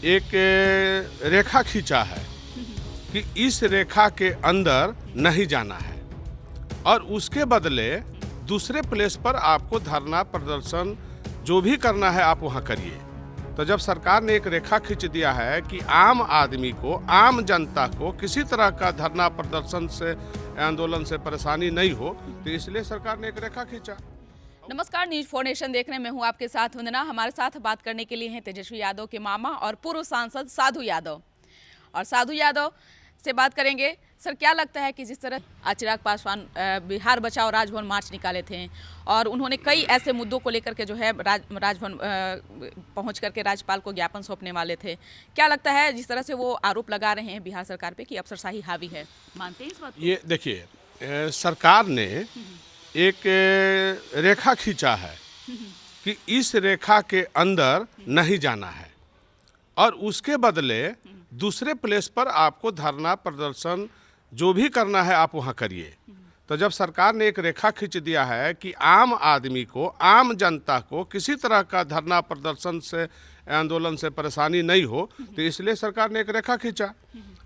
एक रेखा खींचा है कि इस रेखा के अंदर नहीं जाना है और उसके बदले दूसरे प्लेस पर आपको धरना प्रदर्शन जो भी करना है आप वहाँ करिए। तो जब सरकार ने एक रेखा खींच दिया है कि आम आदमी को, आम जनता को किसी तरह का धरना प्रदर्शन से, आंदोलन से परेशानी नहीं हो, तो इसलिए सरकार ने एक रेखा खींचा। नमस्कार, न्यूज 4 नेशन देख रहे हैं। मैं हूं आपके साथ वंदना। हमारे साथ बात करने के लिए हैं तेजस्वी यादव के मामा और पूर्व सांसद साधु यादव। और साधु यादव से बात करेंगे। सर, क्या लगता है कि जिस तरह चिराग पासवान बिहार बचाओ राजभवन मार्च निकाले थे और उन्होंने कई ऐसे मुद्दों को लेकर के जो है राजभवन पहुंच करके राज्यपाल को ज्ञापन सौंपने वाले थे, क्या लगता है जिस तरह से वो आरोप लगा रहे हैं बिहार सरकार पे कि अफसरशाही हावी है, मानते हैं इस बात को? ये देखिए, सरकार ने एक रेखा खींचा है कि इस रेखा के अंदर नहीं जाना है और उसके बदले दूसरे प्लेस पर आपको धरना प्रदर्शन जो भी करना है आप वहाँ करिए। तो जब सरकार ने एक रेखा खींच दिया है कि आम आदमी को, आम जनता को किसी तरह का धरना प्रदर्शन से, आंदोलन से परेशानी नहीं हो, तो इसलिए सरकार ने एक रेखा खींचा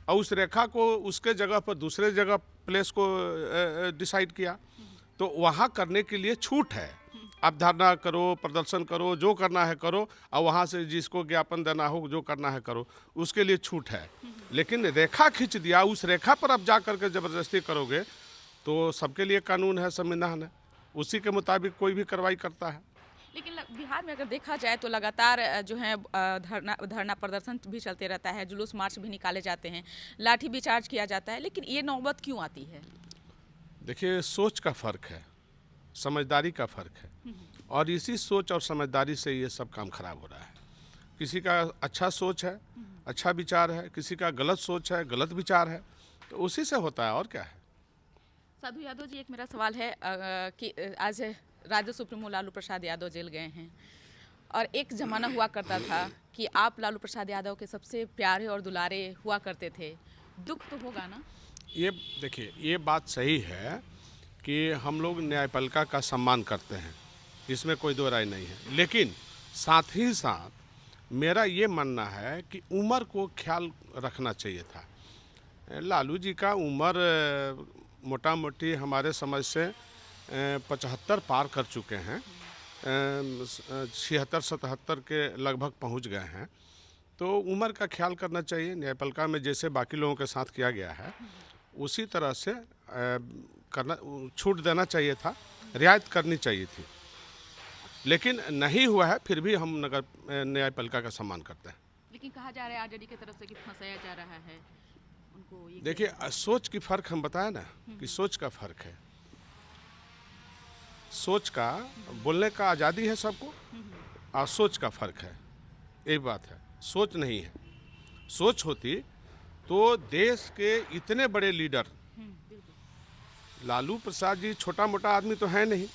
और उस रेखा को उसके जगह पर दूसरे जगह प्लेस को डिसाइड किया। तो वहाँ करने के लिए छूट है, आप धरना करो, प्रदर्शन करो, जो करना है करो और वहाँ से जिसको ज्ञापन देना हो, जो करना है करो, उसके लिए छूट है। लेकिन रेखा खींच दिया, उस रेखा पर आप जा करके ज़बरदस्ती करोगे तो सबके लिए कानून है, संविधान है, उसी के मुताबिक कोई भी कार्रवाई करता है। लेकिन बिहार में अगर देखा जाए तो लगातार जो है धरना प्रदर्शन भी चलते रहता है, जुलूस मार्च भी निकाले जाते हैं, लाठी भी चार्ज किया जाता है, लेकिन ये नौबत क्यों आती है? देखिए, सोच का फ़र्क है, समझदारी का फ़र्क है और इसी सोच और समझदारी से ये सब काम खराब हो रहा है। किसी का अच्छा सोच है, अच्छा विचार है, किसी का गलत सोच है, गलत विचार है, तो उसी से होता है, और क्या है। साधु यादव जी, एक मेरा सवाल है कि आज राजद सुप्रीमो लालू प्रसाद यादव जेल गए हैं और एक ज़माना हुआ करता था कि आप लालू प्रसाद यादव के सबसे प्यारे और दुलारे हुआ करते थे, दुख तो होगा ना? ये देखिए, ये बात सही है कि हम लोग न्यायपालिका का सम्मान करते हैं, इसमें कोई दो राय नहीं है, लेकिन साथ ही साथ मेरा ये मानना है कि उम्र को ख्याल रखना चाहिए था। लालू जी का उम्र मोटा मोटी हमारे समझ से 75 पार कर चुके हैं, 76-77 के लगभग पहुंच गए हैं, तो उम्र का ख्याल करना चाहिए। न्यायपालिका में जैसे बाकी लोगों के साथ किया गया है उसी तरह से करना, छूट देना चाहिए था, रियायत करनी चाहिए थी, लेकिन नहीं हुआ है। फिर भी हम नगर न्यायपालिका का सम्मान करते हैं। लेकिन कहा जा रहा है आरजेडी की तरफ से कि फंसाया जा रहा है उनको। देखिए, सोच की फ़र्क हम बताया ना कि सोच का फ़र्क है, सोच का बोलने का आज़ादी है सबको और सोच का फ़र्क है, यही बात है। सोच नहीं है, सोच होती तो देश के इतने बड़े लीडर, लालू प्रसाद जी छोटा मोटा आदमी तो है नहीं,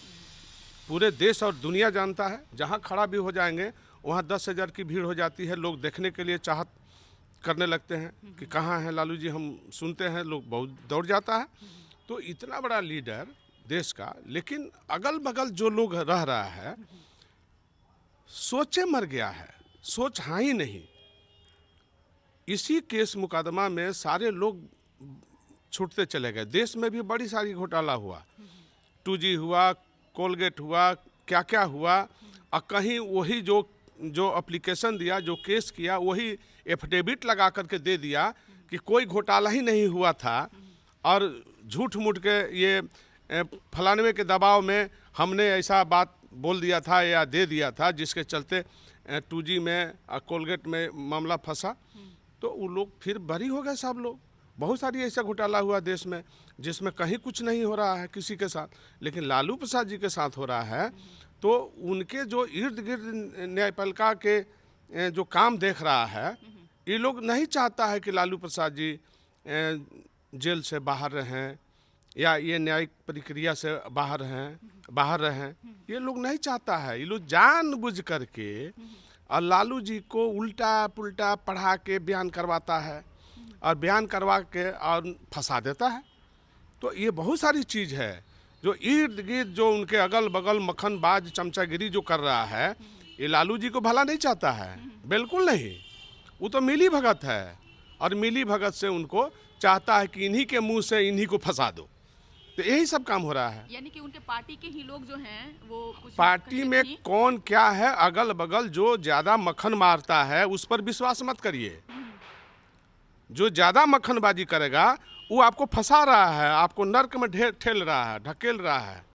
पूरे देश और दुनिया जानता है, जहाँ खड़ा भी हो जाएंगे वहाँ 10,000 की भीड़ हो जाती है, लोग देखने के लिए चाहत करने लगते हैं कि कहाँ हैं लालू जी, हम सुनते हैं, लोग बहुत दौड़ जाता है। तो इतना बड़ा लीडर देश का, लेकिन अगल बगल जो लोग रह रहा है, सोचे मर गया है, सोच हाँ ही नहीं। इसी केस मुकदमा में सारे लोग छूटते चले गए। देश में भी बड़ी सारी घोटाला हुआ, 2G हुआ, कोलगेट हुआ, क्या क्या हुआ, और कहीं वही जो एप्लीकेशन दिया, जो केस किया, वही एफिडेविट लगा करके दे दिया कि कोई घोटाला ही नहीं हुआ था और झूठ मूठ के ये फलानवे के दबाव में हमने ऐसा बात बोल दिया था या दे दिया था जिसके चलते 2G में कोलगेट में मामला फंसा, तो वो लोग फिर बरी हो गए सब लोग। बहुत सारी ऐसा घोटाला हुआ देश में जिसमें कहीं कुछ नहीं हो रहा है किसी के साथ, लेकिन लालू प्रसाद जी के साथ हो रहा है। तो उनके जो इर्द गिर्द न्यायपालिका के जो काम देख रहा है, ये लोग नहीं चाहता है कि लालू प्रसाद जी जेल से बाहर रहें या ये न्यायिक प्रक्रिया से बाहर रहें, ये लोग नहीं चाहता है। ये लोग जानबूझ करके और लालू जी को उल्टा पुल्टा पढ़ा के बयान करवाता है और बयान करवा के और फंसा देता है। तो ये बहुत सारी चीज़ है जो इर्द गिर्द जो उनके अगल बगल मक्खनबाज चमचागिरी जो कर रहा है, ये लालू जी को भला नहीं चाहता है, बिल्कुल नहीं। वो तो मिली भगत है, और मिली भगत से उनको चाहता है कि इन्हीं के मुंह से इन्हीं को फंसा दो। तो यही सब काम हो रहा है। यानी कि उनके पार्टी के ही लोग जो हैं वो कुछ पार्टी कहीं में भी- कौन क्या है, अगल बगल जो ज्यादा मक्खन मारता है उस पर विश्वास मत करिए। जो ज्यादा मक्खनबाजी करेगा वो आपको फंसा रहा है, आपको नर्क में ठेल रहा है, ढकेल रहा है।